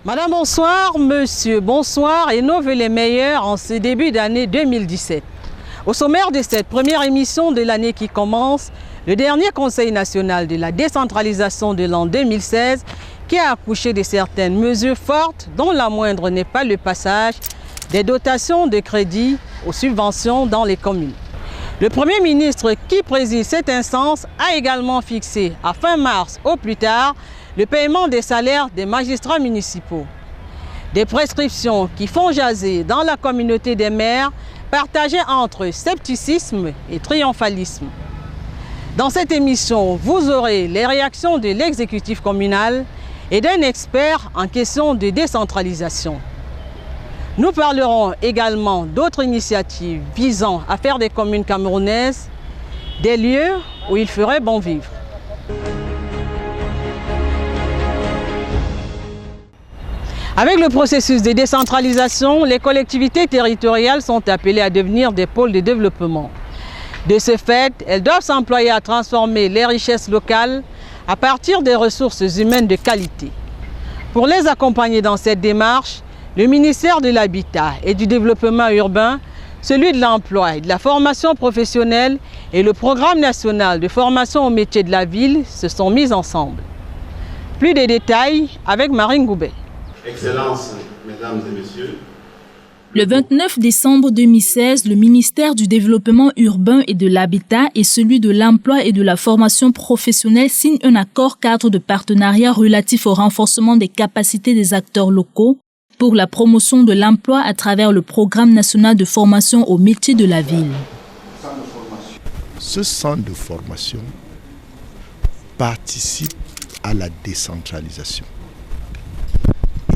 Madame, bonsoir. Monsieur, bonsoir et nos vœux les meilleurs en ce début d'année 2017. Au sommaire de cette première émission de l'année qui commence, le dernier Conseil national de la décentralisation de l'an 2016 qui a accouché de certaines mesures fortes dont la moindre n'est pas le passage des dotations de crédit aux subventions dans les communes. Le Premier ministre qui préside cette instance a également fixé à fin mars au plus tard le paiement des salaires des magistrats municipaux. Des prescriptions qui font jaser dans la communauté des maires, partagées entre scepticisme et triomphalisme. Dans cette émission, vous aurez les réactions de l'exécutif communal et d'un expert en question de décentralisation. Nous parlerons également d'autres initiatives visant à faire des communes camerounaises des lieux où il ferait bon vivre. Avec le processus de décentralisation, les collectivités territoriales sont appelées à devenir des pôles de développement. De ce fait, elles doivent s'employer à transformer les richesses locales à partir des ressources humaines de qualité. Pour les accompagner dans cette démarche, le ministère de l'Habitat et du Développement urbain, celui de l'Emploi et de la formation professionnelle et le Programme national de formation aux métiers de la ville se sont mis ensemble. Plus de détails avec Marine Goubet. Excellences, mesdames et messieurs. Le 29 décembre 2016, le ministère du Développement urbain et de l'Habitat et celui de l'Emploi et de la formation professionnelle signent un accord cadre de partenariat relatif au renforcement des capacités des acteurs locaux pour la promotion de l'emploi à travers le Programme national de formation aux métiers de la ville. Ce centre de formation participe à la décentralisation.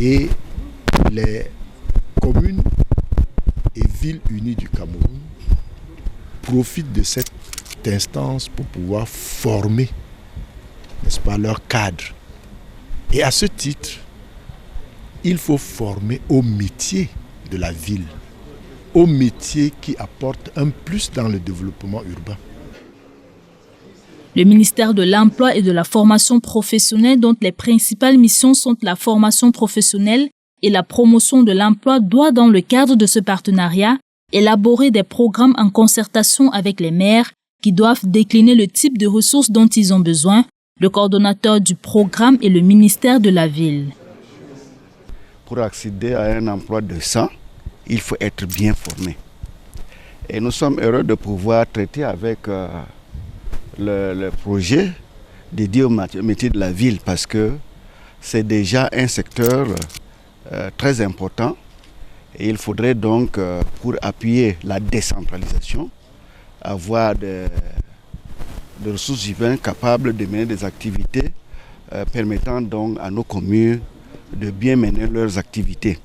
Et les communes et villes unies du Cameroun profitent de cette instance pour pouvoir former, n'est-ce pas, leurs cadres. Et à ce titre, il faut former au métier de la ville, au métier qui apporte un plus dans le développement urbain. Le ministère de l'Emploi et de la formation professionnelle, dont les principales missions sont la formation professionnelle et la promotion de l'emploi, doit, dans le cadre de ce partenariat, élaborer des programmes en concertation avec les maires qui doivent décliner le type de ressources dont ils ont besoin. Le coordonnateur du programme est le ministère de la Ville. Pour accéder à un emploi décent, il faut être bien formé. Et nous sommes heureux de pouvoir traiter avec le projet dédié au métier de la ville parce que c'est déjà un secteur très important et il faudrait donc, pour appuyer la décentralisation, avoir des ressources humaines capables de mener des activités permettant donc à nos communes de bien mener leurs activités.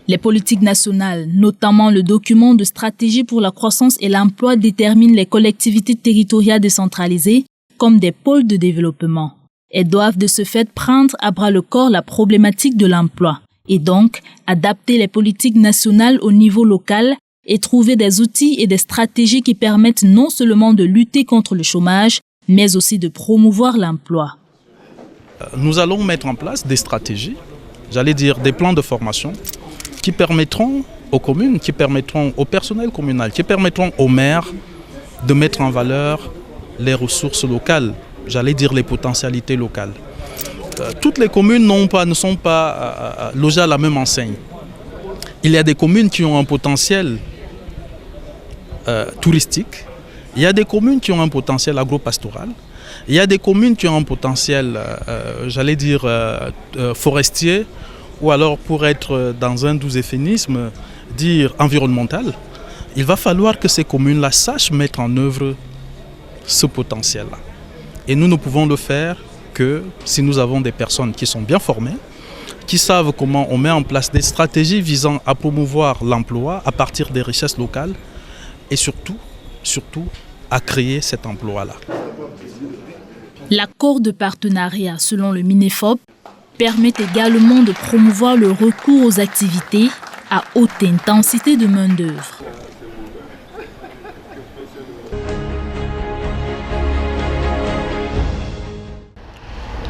Les politiques nationales, notamment le document de stratégie pour la croissance et l'emploi, déterminent les collectivités territoriales décentralisées comme des pôles de développement. Elles doivent de ce fait prendre à bras le corps la problématique de l'emploi et donc adapter les politiques nationales au niveau local et trouver des outils et des stratégies qui permettent non seulement de lutter contre le chômage, mais aussi de promouvoir l'emploi. Nous allons mettre en place des stratégies, des plans de formation qui permettront aux communes, qui permettront au personnel communal, qui permettront aux maires de mettre en valeur les ressources locales, les potentialités locales. Toutes les communes ne sont pas logées à la même enseigne. Il y a des communes qui ont un potentiel touristique, il y a des communes qui ont un potentiel agropastoral, il y a des communes qui ont un potentiel, forestier, ou alors pour être dans un doux euphémisme, dire environnemental. Il va falloir que ces communes-là sachent mettre en œuvre ce potentiel-là. Et nous ne pouvons le faire que si nous avons des personnes qui sont bien formées, qui savent comment on met en place des stratégies visant à promouvoir l'emploi à partir des richesses locales et surtout à créer cet emploi-là. L'accord de partenariat, selon le MINEFOP, permet également de promouvoir le recours aux activités à haute intensité de main-d'œuvre.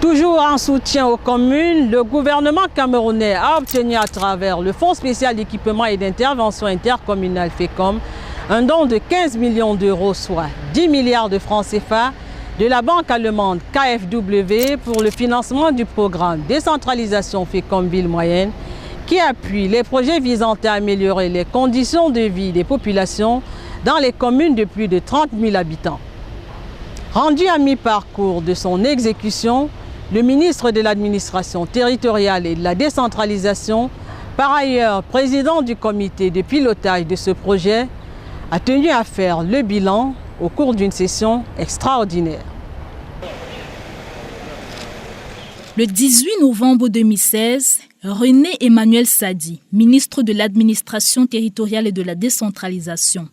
Toujours en soutien aux communes, le gouvernement camerounais a obtenu à travers le Fonds spécial d'équipement et d'intervention intercommunale FECOM un don de 15 millions d'euros, soit 10 milliards de francs CFA, de la banque allemande KfW pour le financement du programme Décentralisation FECOM Ville Moyenne, qui appuie les projets visant à améliorer les conditions de vie des populations dans les communes de plus de 30 000 habitants. Rendu à mi-parcours de son exécution, le ministre de l'Administration territoriale et de la décentralisation, par ailleurs président du comité de pilotage de ce projet, a tenu à faire le bilan au cours d'une session extraordinaire. Le 18 novembre 2016, René Emmanuel Sadi, ministre de l'Administration territoriale et de la décentralisation,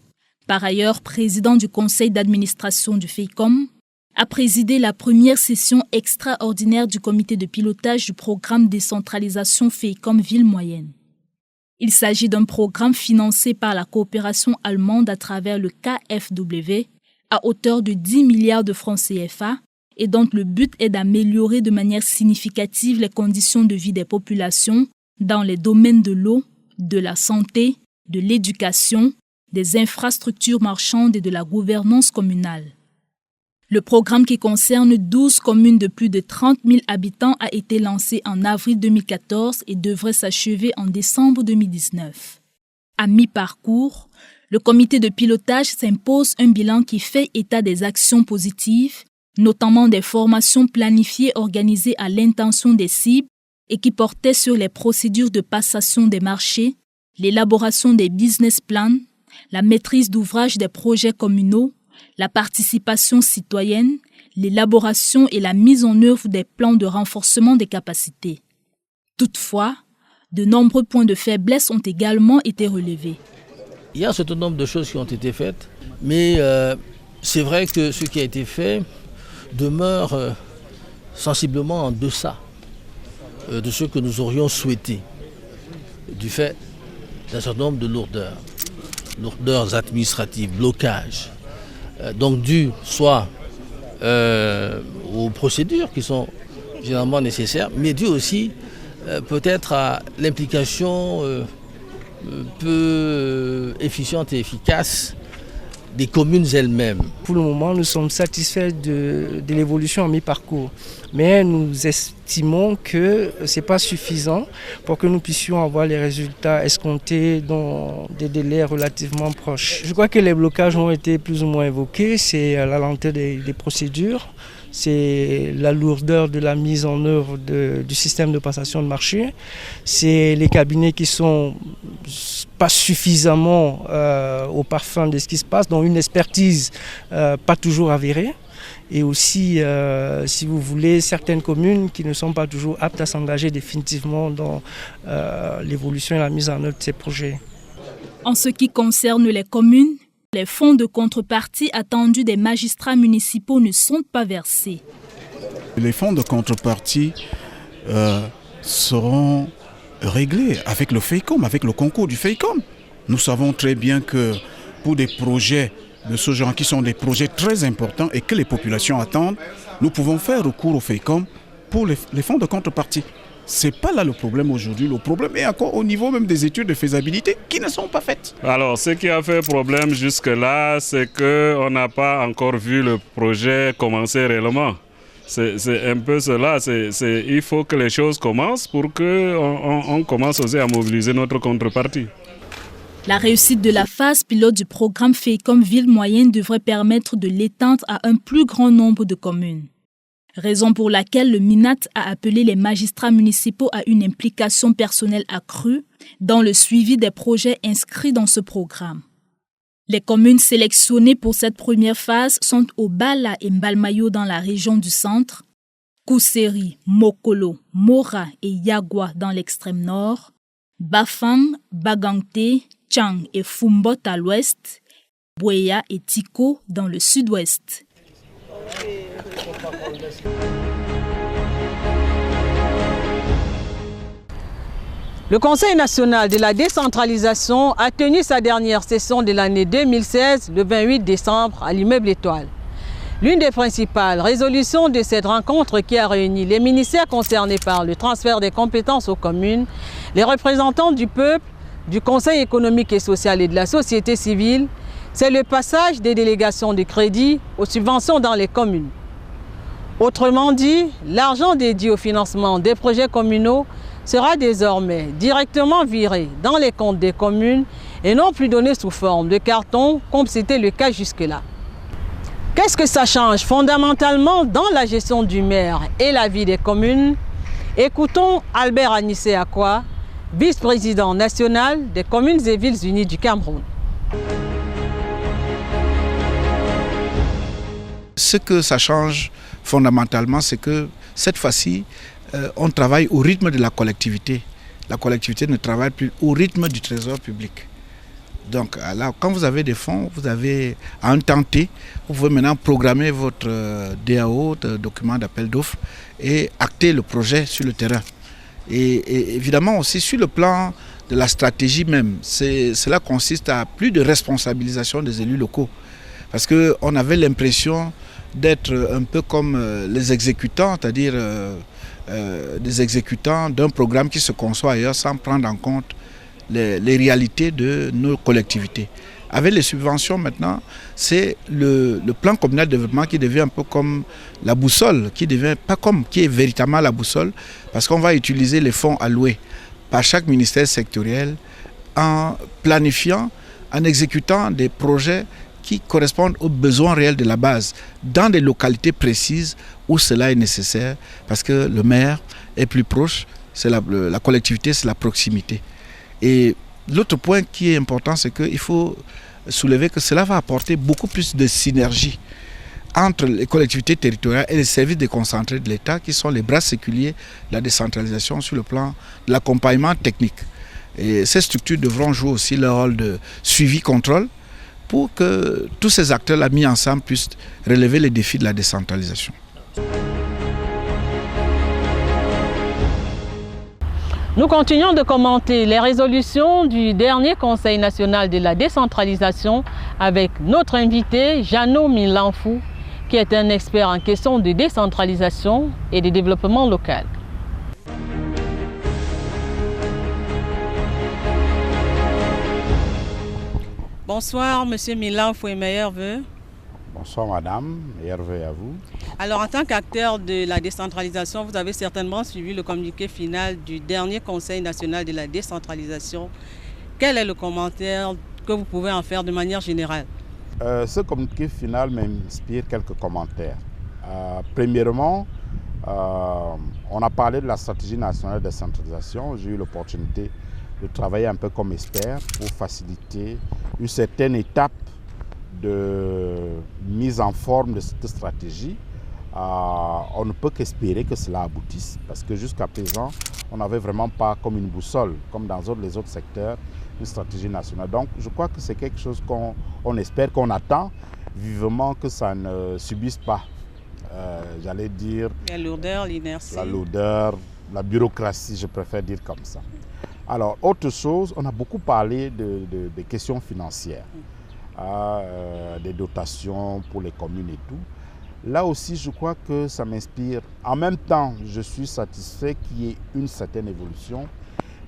par ailleurs président du conseil d'administration du FECOM, a présidé la première session extraordinaire du comité de pilotage du programme décentralisation FECOM Ville Moyenne. Il s'agit d'un programme financé par la coopération allemande à travers le KfW à hauteur de 10 milliards de francs CFA et dont le but est d'améliorer de manière significative les conditions de vie des populations dans les domaines de l'eau, de la santé, de l'éducation, des infrastructures marchandes et de la gouvernance communale. Le programme qui concerne 12 communes de plus de 30 000 habitants a été lancé en avril 2014 et devrait s'achever en décembre 2019. À mi-parcours, le comité de pilotage s'impose un bilan qui fait état des actions positives, notamment des formations planifiées organisées à l'intention des cibles et qui portaient sur les procédures de passation des marchés, l'élaboration des business plans, la maîtrise d'ouvrage des projets communaux, la participation citoyenne, l'élaboration et la mise en œuvre des plans de renforcement des capacités. Toutefois, de nombreux points de faiblesse ont également été relevés. Il y a un certain nombre de choses qui ont été faites, mais c'est vrai que ce qui a été fait demeure sensiblement en deçà de ce que nous aurions souhaité, du fait d'un certain nombre de lourdeurs administratives, blocages, donc dû soit aux procédures qui sont généralement nécessaires, mais dû aussi peut-être à l'implication peu efficiente et efficace des communes elles-mêmes. Pour le moment, nous sommes satisfaits de l'évolution à mi-parcours, mais nous estimons que ce n'est pas suffisant pour que nous puissions avoir les résultats escomptés dans des délais relativement proches. Je crois que les blocages ont été plus ou moins évoqués, c'est la lenteur des procédures, c'est la lourdeur de la mise en œuvre du système de passation de marché, c'est les cabinets qui sont pas suffisamment au parfum de ce qui se passe, dont une expertise pas toujours avérée. Et aussi, si vous voulez, certaines communes qui ne sont pas toujours aptes à s'engager définitivement dans l'évolution et la mise en œuvre de ces projets. En ce qui concerne les communes, les fonds de contrepartie attendus des magistrats municipaux ne sont pas versés. Les fonds de contrepartie seront réglés avec le FECOM, avec le concours du FECOM. Nous savons très bien que pour des projets de ce genre qui sont des projets très importants et que les populations attendent, nous pouvons faire recours au FECOM pour les fonds de contrepartie. Ce n'est pas là le problème aujourd'hui. Le problème est encore au niveau même des études de faisabilité qui ne sont pas faites. Alors, ce qui a fait problème jusque-là, c'est qu'on n'a pas encore vu le projet commencer réellement. C'est un peu cela. Il faut que les choses commencent pour qu'on commence aussi à mobiliser notre contrepartie. La réussite de la phase pilote du programme FECOM Ville Moyenne devrait permettre de l'étendre à un plus grand nombre de communes. Raison pour laquelle le MINAT a appelé les magistrats municipaux à une implication personnelle accrue dans le suivi des projets inscrits dans ce programme. Les communes sélectionnées pour cette première phase sont Obala et Mbalmayo dans la région du centre, Kousséri, Mokolo, Mora et Yagua dans l'extrême nord, Bafang, Bagangte, Tchang et Fumbot à l'ouest, Bouéa et Tiko dans le sud-ouest. Le Conseil national de la décentralisation a tenu sa dernière session de l'année 2016 le 28 décembre à l'immeuble Étoile. L'une des principales résolutions de cette rencontre qui a réuni les ministères concernés par le transfert des compétences aux communes, les représentants du peuple, du Conseil économique et social et de la société civile, c'est le passage des délégations de crédit aux subventions dans les communes. Autrement dit, l'argent dédié au financement des projets communaux sera désormais directement viré dans les comptes des communes et non plus donné sous forme de carton comme c'était le cas jusque-là. Qu'est-ce que ça change fondamentalement dans la gestion du maire et la vie des communes? Écoutons Albert Anissé Akwa, vice-président national des communes et villes unies du Cameroun. Ce que ça change fondamentalement, c'est que cette fois-ci, on travaille au rythme de la collectivité. La collectivité ne travaille plus au rythme du trésor public. Donc là, quand vous avez des fonds, vous avez à un temps T, vous pouvez maintenant programmer votre DAO, document d'appel d'offres, et acter le projet sur le terrain. Et évidemment aussi sur le plan de la stratégie même, cela consiste à plus de responsabilisation des élus locaux. Parce qu'on avait l'impression d'être un peu comme les exécutants, c'est-à-dire des exécutants d'un programme qui se conçoit ailleurs sans prendre en compte les réalités de nos collectivités. Avec les subventions maintenant, c'est le plan communal de développement qui devient un peu comme la boussole, qui est véritablement la boussole, parce qu'on va utiliser les fonds alloués par chaque ministère sectoriel en planifiant, en exécutant des projets qui correspondent aux besoins réels de la base, dans des localités précises où cela est nécessaire, parce que le maire est plus proche, c'est la collectivité, c'est la proximité. Et l'autre point qui est important, c'est qu'il faut soulever que cela va apporter beaucoup plus de synergie entre les collectivités territoriales et les services déconcentrés de l'État, qui sont les bras séculiers de la décentralisation sur le plan de l'accompagnement technique. Et ces structures devront jouer aussi leur rôle de suivi-contrôle pour que tous ces acteurs-là mis ensemble puissent relever les défis de la décentralisation. Nous continuons de commenter les résolutions du dernier Conseil national de la décentralisation avec notre invité Jano Milanfou, qui est un expert en question de décentralisation et de développement local. Bonsoir, Monsieur Milanfou et meilleurs vœux. Bonsoir madame, meilleurs vœux à vous. Alors en tant qu'acteur de la décentralisation, vous avez certainement suivi le communiqué final du dernier Conseil national de la décentralisation. Quel est le commentaire que vous pouvez en faire de manière générale? Ce communiqué final m'inspire quelques commentaires. Premièrement, on a parlé de la stratégie nationale de décentralisation. J'ai eu l'opportunité de travailler un peu comme expert pour faciliter une certaine étape de mise en forme de cette stratégie. On ne peut qu'espérer que cela aboutisse, parce que jusqu'à présent, on n'avait vraiment pas comme une boussole, comme dans les autres secteurs, une stratégie nationale. Donc je crois que c'est quelque chose qu'on espère, qu'on attend vivement, que ça ne subisse pas, j'allais dire, la lourdeur, l'inertie. La lourdeur, la bureaucratie, je préfère dire comme ça. Alors, autre chose, on a beaucoup parlé des questions financières, des dotations pour les communes et tout. Là aussi, je crois que ça m'inspire. En même temps, je suis satisfait qu'il y ait une certaine évolution,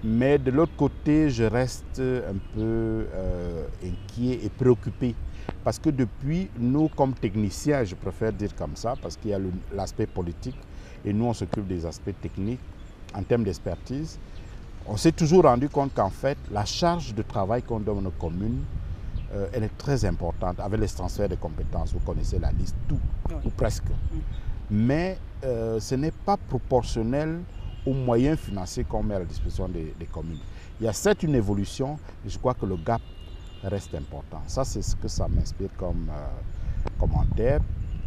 mais de l'autre côté, je reste un peu inquiet et préoccupé. Parce que depuis, nous, comme techniciens, je préfère dire comme ça, parce qu'il y a l'aspect politique, et nous, on s'occupe des aspects techniques en termes d'expertise. On s'est toujours rendu compte qu'en fait, la charge de travail qu'on donne à nos communes, elle est très importante avec les transferts de compétences. Vous connaissez la liste, tout, ou presque. Mais ce n'est pas proportionnel aux moyens financiers qu'on met à la disposition des communes. Il y a certes une évolution, mais je crois que le gap reste important. Ça, c'est ce que ça m'inspire comme commentaire.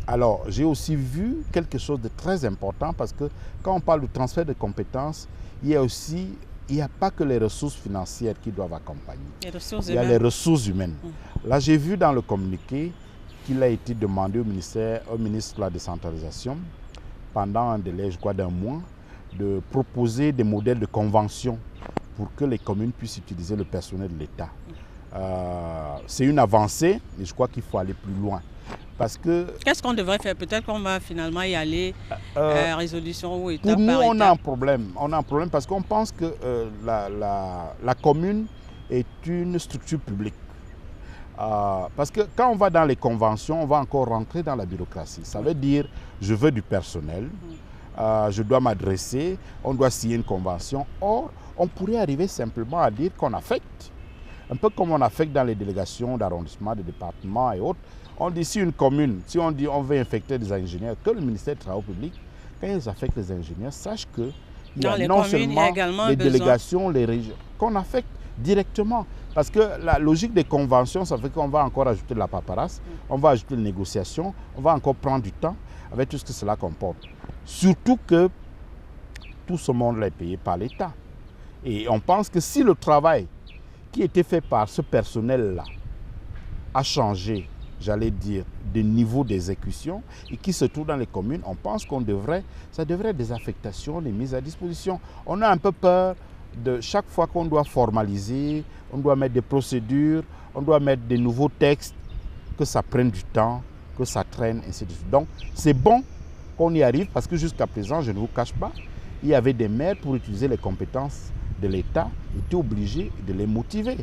Alors, j'ai aussi vu quelque chose de très important, parce que quand on parle de transfert de compétences, il n'y a pas que les ressources financières qui doivent accompagner. Il y a les ressources humaines. Là, j'ai vu dans le communiqué qu'il a été demandé au ministre de la décentralisation, pendant un délai, je crois, d'1 mois, de proposer des modèles de convention pour que les communes puissent utiliser le personnel de l'État. C'est une avancée, mais je crois qu'il faut aller plus loin. Parce que... Qu'est-ce qu'on devrait faire? Peut-être qu'on va finalement y aller résolution ou étape par étape. Pour nous, on a un problème. On a un problème parce qu'on pense que la commune est une structure publique. Parce que quand on va dans les conventions, on va encore rentrer dans la bureaucratie. Ça veut dire, je veux du personnel, je dois m'adresser, on doit signer une convention. Or, on pourrait arriver simplement à dire qu'on affecte. Un peu comme on affecte dans les délégations d'arrondissement, de départements et autres. On dit si une commune, si on dit on veut infecter des ingénieurs, que le ministère des Travaux publics, quand ils affectent les ingénieurs, sache qu'il y a non seulement les délégations, les régions, qu'on affecte directement. Parce que la logique des conventions, ça fait qu'on va encore ajouter de la paperasse, on va ajouter les négociations, on va encore prendre du temps avec tout ce que cela comporte. Surtout que tout ce monde est payé par l'État. Et on pense que si le travail qui était fait par ce personnel-là a changé, j'allais dire, de niveau d'exécution et qui se trouve dans les communes, on pense ça devrait être des affectations, des mises à disposition. On a un peu peur de chaque fois qu'on doit formaliser, on doit mettre des procédures, on doit mettre des nouveaux textes, que ça prenne du temps, que ça traîne, ainsi de suite. Donc, c'est bon qu'on y arrive parce que jusqu'à présent, je ne vous cache pas, il y avait des maires pour utiliser les compétences de l'État, étaient obligés de les motiver,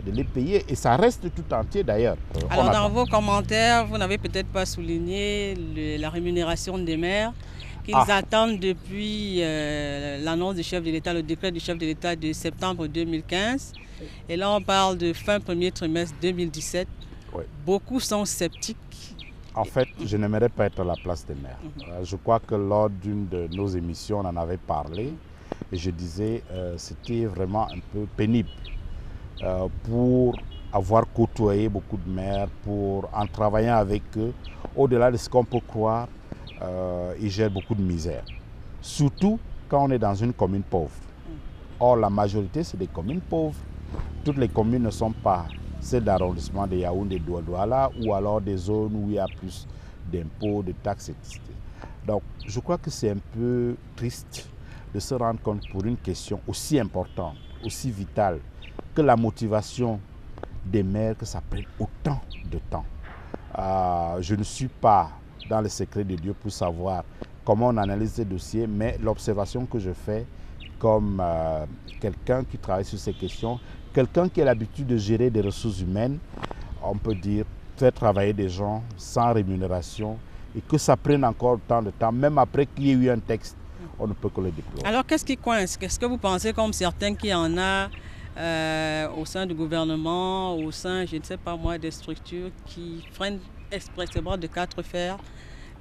de les payer. Et ça reste tout entier d'ailleurs. Alors dans vos commentaires, vous n'avez peut-être pas souligné la rémunération des maires qu'ils attendent depuis l'annonce du chef de l'État, le décret du chef de l'État de septembre 2015. Et là, on parle de fin premier trimestre 2017. Oui. Beaucoup sont sceptiques. En fait, je n'aimerais pas être à la place des maires. Je crois que lors d'une de nos émissions, on en avait parlé. Et je disais, c'était vraiment un peu pénible pour avoir côtoyé beaucoup de maires, en travaillant avec eux, au-delà de ce qu'on peut croire, ils gèrent beaucoup de misère. Surtout quand on est dans une commune pauvre. Or, la majorité, c'est des communes pauvres. Toutes les communes ne sont pas celles d'arrondissement de Yaoundé, de Douala, ou alors des zones où il y a plus d'impôts, de taxes, etc. Donc, je crois que c'est un peu triste de se rendre compte pour une question aussi importante, aussi vitale, que la motivation des maires, que ça prenne autant de temps. Je ne suis pas dans le secret de Dieu pour savoir comment on analyse ces dossiers, mais l'observation que je fais comme quelqu'un qui travaille sur ces questions, quelqu'un qui a l'habitude de gérer des ressources humaines, on peut dire, faire travailler des gens sans rémunération et que ça prenne encore autant de temps, même après qu'il y ait eu un texte, on ne peut que le déplorer. Alors qu'est-ce qui coince? Qu'est-ce que vous pensez comme certains qu'il y en a au sein du gouvernement, au sein, je ne sais pas moi, des structures qui freinent expressément de quatre fers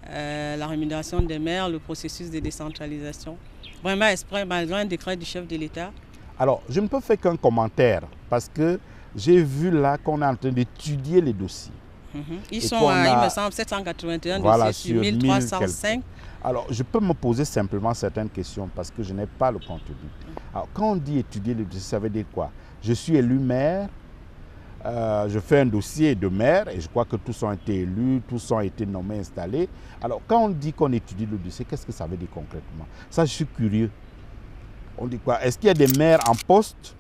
la rémunération des maires, le processus de décentralisation, vraiment exprès malgré un décret du chef de l'État? Alors, je ne peux faire qu'un commentaire parce que j'ai vu là qu'on est en train d'étudier les dossiers. Ils sont à, il me semble, 781 dossiers sur 1305. Alors, je peux me poser simplement certaines questions parce que je n'ai pas le contenu. Alors, quand on dit étudier le dossier, ça veut dire quoi? Je suis élu maire, je fais un dossier de maire et je crois que tous ont été élus, tous ont été nommés, installés. Alors, quand on dit qu'on étudie le dossier, qu'est-ce que ça veut dire concrètement? Ça, je suis curieux. On dit quoi? Est-ce qu'il y a des maires en poste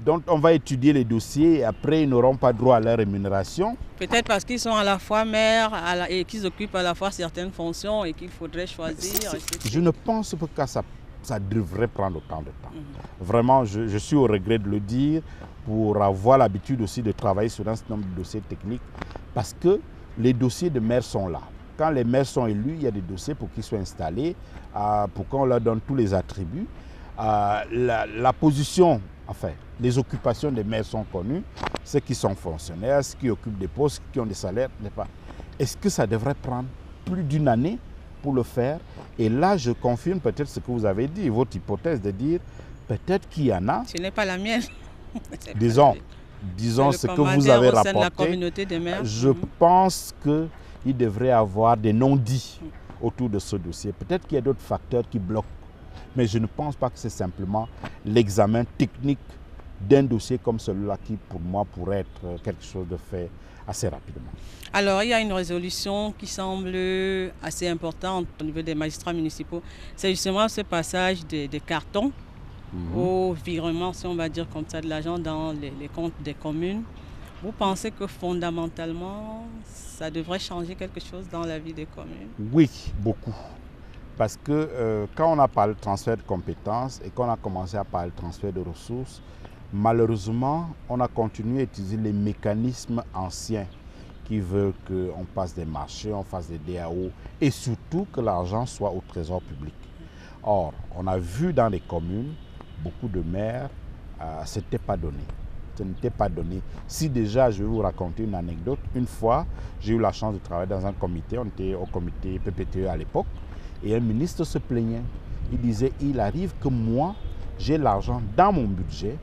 dont on va étudier les dossiers et après ils n'auront pas droit à leur rémunération? Peut-être parce qu'ils sont à la fois maires et qu'ils occupent à la fois certaines fonctions et qu'il faudrait choisir. Je ne pense pas que ça devrait prendre autant de temps. Vraiment, je suis au regret de le dire pour avoir l'habitude aussi de travailler sur un certain nombre de dossiers techniques parce que les dossiers de maires sont là. Quand les maires sont élus, il y a des dossiers pour qu'ils soient installés, pour qu'on leur donne tous les attributs. La position, enfin, les occupations des maires sont connues, ceux qui sont fonctionnaires, ceux qui occupent des postes, qui ont des salaires, n'est pas. Est-ce que ça devrait prendre plus d'une année pour le faire? Et là, je confirme peut-être ce que vous avez dit, votre hypothèse de dire peut-être qu'il y en a. Ce n'est pas la mienne. Disons ce que vous avez rapporté. La communauté des maires. Je pense qu'il devrait y avoir des non-dits autour de ce dossier. Peut-être qu'il y a d'autres facteurs qui bloquent. Mais je ne pense pas que c'est simplement l'examen technique d'un dossier comme celui-là qui, pour moi, pourrait être quelque chose de fait assez rapidement. Alors, il y a une résolution qui semble assez importante au niveau des magistrats municipaux. C'est justement ce passage des cartons au virement, si on va dire comme ça, de l'argent dans les comptes des communes. Vous pensez que fondamentalement, ça devrait changer quelque chose dans la vie des communes? Oui, beaucoup. Parce que quand on a parlé de transfert de compétences et qu'on a commencé à parler de transfert de ressources, malheureusement, on a continué à utiliser les mécanismes anciens qui veulent qu'on passe des marchés, on fasse des DAO et surtout que l'argent soit au trésor public. Or, on a vu dans les communes, beaucoup de maires, ce n'était pas donné. Ce n'était pas donné. Si déjà, je vais vous raconter une anecdote. Une fois, j'ai eu la chance de travailler dans un comité, on était au comité PPTE à l'époque, et un ministre se plaignait. Il disait, il arrive que moi, j'ai l'argent dans mon budget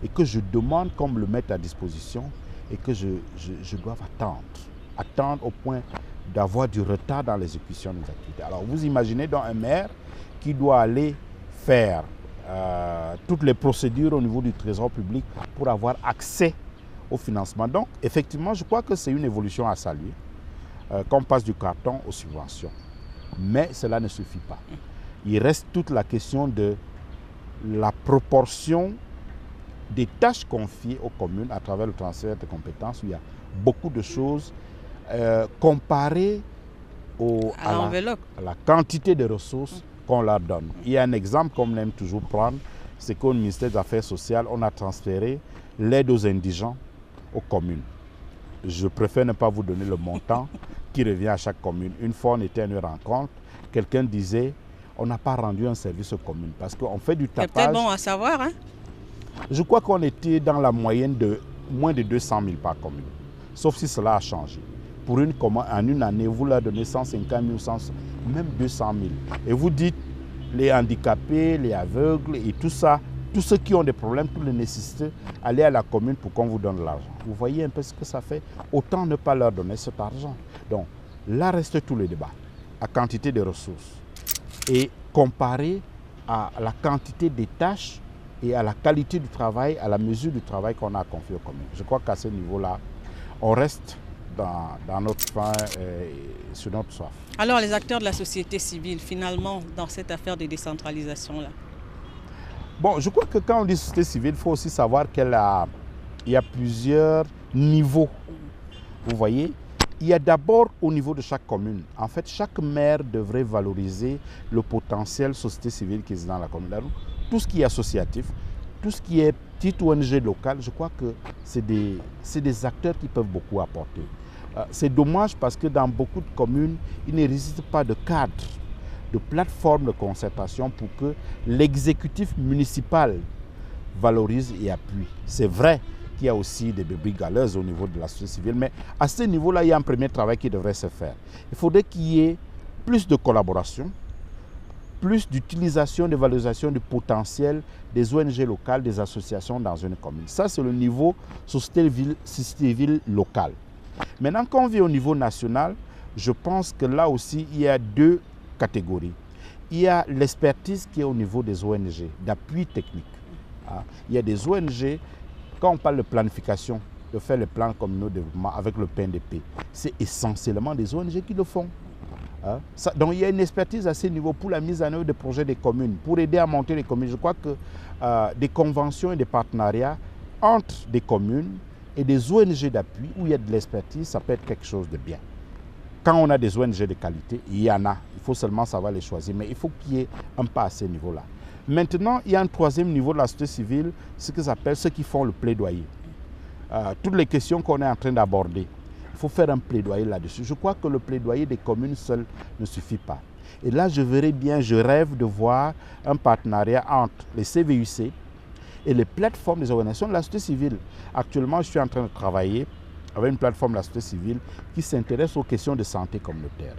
et que je demande qu'on me le mette à disposition et que je dois attendre au point d'avoir du retard dans l'exécution des activités. Alors vous imaginez donc un maire qui doit aller faire toutes les procédures au niveau du trésor public pour avoir accès au financement. Donc effectivement, je crois que c'est une évolution à saluer, qu'on passe du carton aux subventions. Mais cela ne suffit pas. Il reste toute la question de la proportion des tâches confiées aux communes à travers le transfert de compétences, où il y a beaucoup de choses comparées à la quantité de ressources qu'on leur donne. Il y a un exemple qu'on aime toujours prendre, c'est qu'au ministère des Affaires sociales, on a transféré l'aide aux indigents aux communes. Je préfère ne pas vous donner le montant qui revient à chaque commune. Une fois, on était à une rencontre, quelqu'un disait, on n'a pas rendu un service aux communes parce qu'on fait du tapage. C'est peut-être bon à savoir, hein? Je crois qu'on était dans la moyenne de moins de 200 000 par commune. Sauf si cela a changé. Pour une commune, en une année, vous leur donnez 150 000, même 200 000. Et vous dites, les handicapés, les aveugles et tout ça, tous ceux qui ont des problèmes, toutes les nécessités, allez à la commune pour qu'on vous donne l'argent. Vous voyez un peu ce que ça fait. Autant ne pas leur donner cet argent. Donc, là reste tout le débat. La quantité de ressources. Et comparé à la quantité des tâches et à la qualité du travail, à la mesure du travail qu'on a confié aux communes. Je crois qu'à ce niveau-là, on reste dans notre faim et sur notre soif. Alors les acteurs de la société civile, finalement, dans cette affaire de décentralisation-là? Bon, je crois que quand on dit société civile, il faut aussi savoir qu'il y a plusieurs niveaux. Vous voyez, il y a d'abord au niveau de chaque commune. En fait, chaque maire devrait valoriser le potentiel société civile qui est dans la commune. Tout ce qui est associatif, tout ce qui est petite ONG locale, je crois que c'est des acteurs qui peuvent beaucoup apporter. C'est dommage parce que dans beaucoup de communes, il n'existe pas de cadre, de plateforme de concertation pour que l'exécutif municipal valorise et appuie. C'est vrai qu'il y a aussi des brebis galeuses au niveau de la société civile, mais à ce niveau-là, il y a un premier travail qui devrait se faire. Il faudrait qu'il y ait plus de collaboration, plus d'utilisation, de valorisation du potentiel des ONG locales, des associations dans une commune. Ça, c'est le niveau société civile locale. Maintenant, quand on vient au niveau national, je pense que là aussi, il y a deux catégories. Il y a l'expertise qui est au niveau des ONG, d'appui technique. Il y a des ONG, quand on parle de planification, de faire les plans communaux de développement avec le PNDP, c'est essentiellement des ONG qui le font. Donc il y a une expertise à ce niveau pour la mise en œuvre des projets des communes, pour aider à monter les communes. Je crois que des conventions et des partenariats entre des communes et des ONG d'appui où il y a de l'expertise, ça peut être quelque chose de bien. Quand on a des ONG de qualité, il y en a. Il faut seulement savoir les choisir, mais il faut qu'il y ait un pas à ce niveau-là. Maintenant, il y a un troisième niveau de la société civile, ce qu'ils appellent ceux qui font le plaidoyer. Toutes les questions qu'on est en train d'aborder, il faut faire un plaidoyer là-dessus. Je crois que le plaidoyer des communes seules ne suffit pas. Et là, je verrais bien, je rêve de voir un partenariat entre les CVUC et les plateformes des organisations de la société civile. Actuellement, je suis en train de travailler avec une plateforme de la société civile qui s'intéresse aux questions de santé communautaire.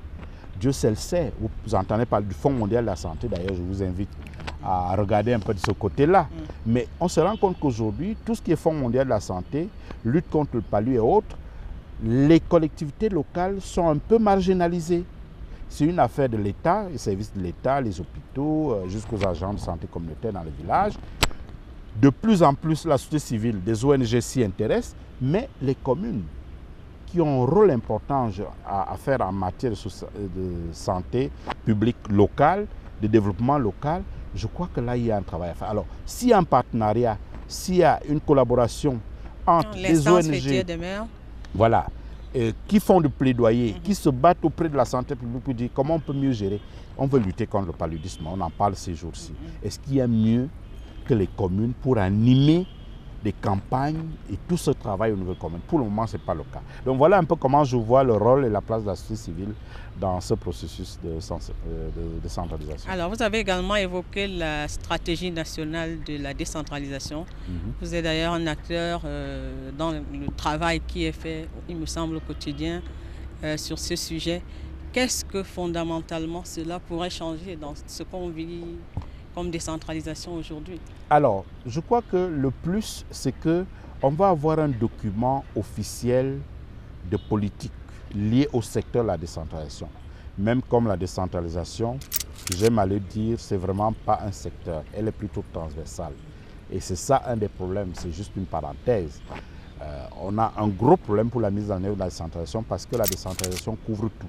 Dieu seul sait, vous entendez parler du Fonds mondial de la santé, d'ailleurs je vous invite à regarder un peu de ce côté-là. Mais on se rend compte qu'aujourd'hui, tout ce qui est Fonds mondial de la santé, lutte contre le palu et autres, les collectivités locales sont un peu marginalisées. C'est une affaire de l'État, les services de l'État, les hôpitaux, jusqu'aux agents de santé communautaire dans les villages. De plus en plus, la société civile, des ONG s'y intéressent, mais les communes qui ont un rôle important à faire en matière de santé publique locale, de développement local, je crois que là, il y a un travail à faire. Alors, s'il y a un partenariat, s'il y a une collaboration entre les ONG, voilà, qui font du plaidoyer, qui se battent auprès de la santé publique pour dire comment on peut mieux gérer. On veut lutter contre le paludisme, on en parle ces jours-ci. Est-ce qu'il y a mieux que les communes pour animer des campagnes et tout ce travail au niveau commun? Pour le moment, ce n'est pas le cas. Donc voilà un peu comment je vois le rôle et la place de la société civile dans ce processus de décentralisation. Alors, vous avez également évoqué la stratégie nationale de la décentralisation. Vous êtes d'ailleurs un acteur dans le travail qui est fait, il me semble, au quotidien sur ce sujet. Qu'est-ce que fondamentalement cela pourrait changer dans ce qu'on vit comme décentralisation aujourd'hui? Alors, je crois que le plus, c'est qu'on va avoir un document officiel de politique lié au secteur de la décentralisation. Même comme la décentralisation, j'aime à le dire, c'est vraiment pas un secteur, elle est plutôt transversale. Et c'est ça un des problèmes, c'est juste une parenthèse. On a un gros problème pour la mise en œuvre de la décentralisation parce que la décentralisation couvre tout.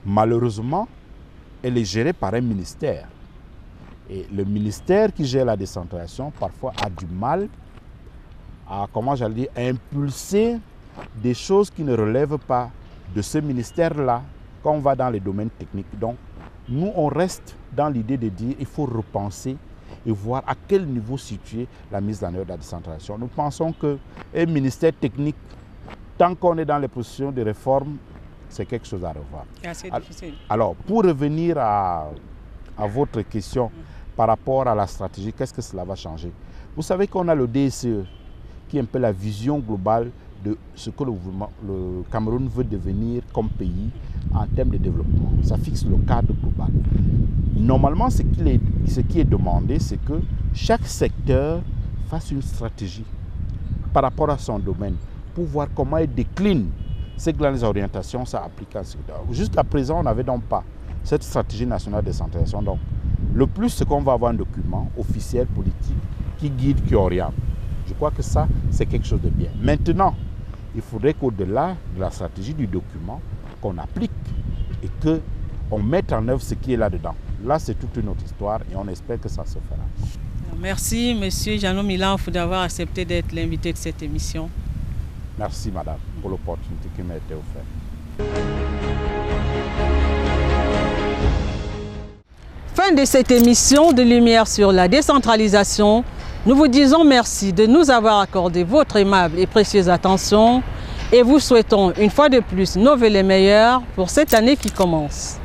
Malheureusement, elle est gérée par un ministère. Et le ministère qui gère la décentralisation, parfois, a du mal à, comment j'allais dire, impulser des choses qui ne relèvent pas de ce ministère-là quand on va dans les domaines techniques. Donc, nous, on reste dans l'idée de dire qu'il faut repenser et voir à quel niveau situer la mise en œuvre de la décentralisation. Nous pensons qu'un ministère technique, tant qu'on est dans les positions de réforme, c'est quelque chose à revoir. C'est assez difficile. Alors, pour revenir à votre question par rapport à la stratégie, qu'est-ce que cela va changer? Vous savez qu'on a le DSE, qui est un peu la vision globale de ce que le Cameroun veut devenir comme pays en termes de développement. Ça fixe le cadre global. Normalement, ce qui est demandé, c'est que chaque secteur fasse une stratégie par rapport à son domaine pour voir comment il décline ces grandes orientations, ça applique à ce secteur. Jusqu'à présent, on n'avait donc pas cette stratégie nationale de décentralisation. Donc, le plus, c'est qu'on va avoir un document officiel, politique, qui guide, qui oriente. Je crois que ça, c'est quelque chose de bien. Maintenant, il faudrait qu'au-delà de la stratégie du document, qu'on applique et qu'on mette en œuvre ce qui est là-dedans. Là, c'est toute une autre histoire et on espère que ça se fera. Merci, M. Jeannot Milanf, d'avoir accepté d'être l'invité de cette émission. Merci, madame, pour l'opportunité qui m'a été offerte. Fin de cette émission de Lumière sur la décentralisation. Nous vous disons merci de nous avoir accordé votre aimable et précieuse attention et vous souhaitons une fois de plus nos vœux les meilleurs pour cette année qui commence.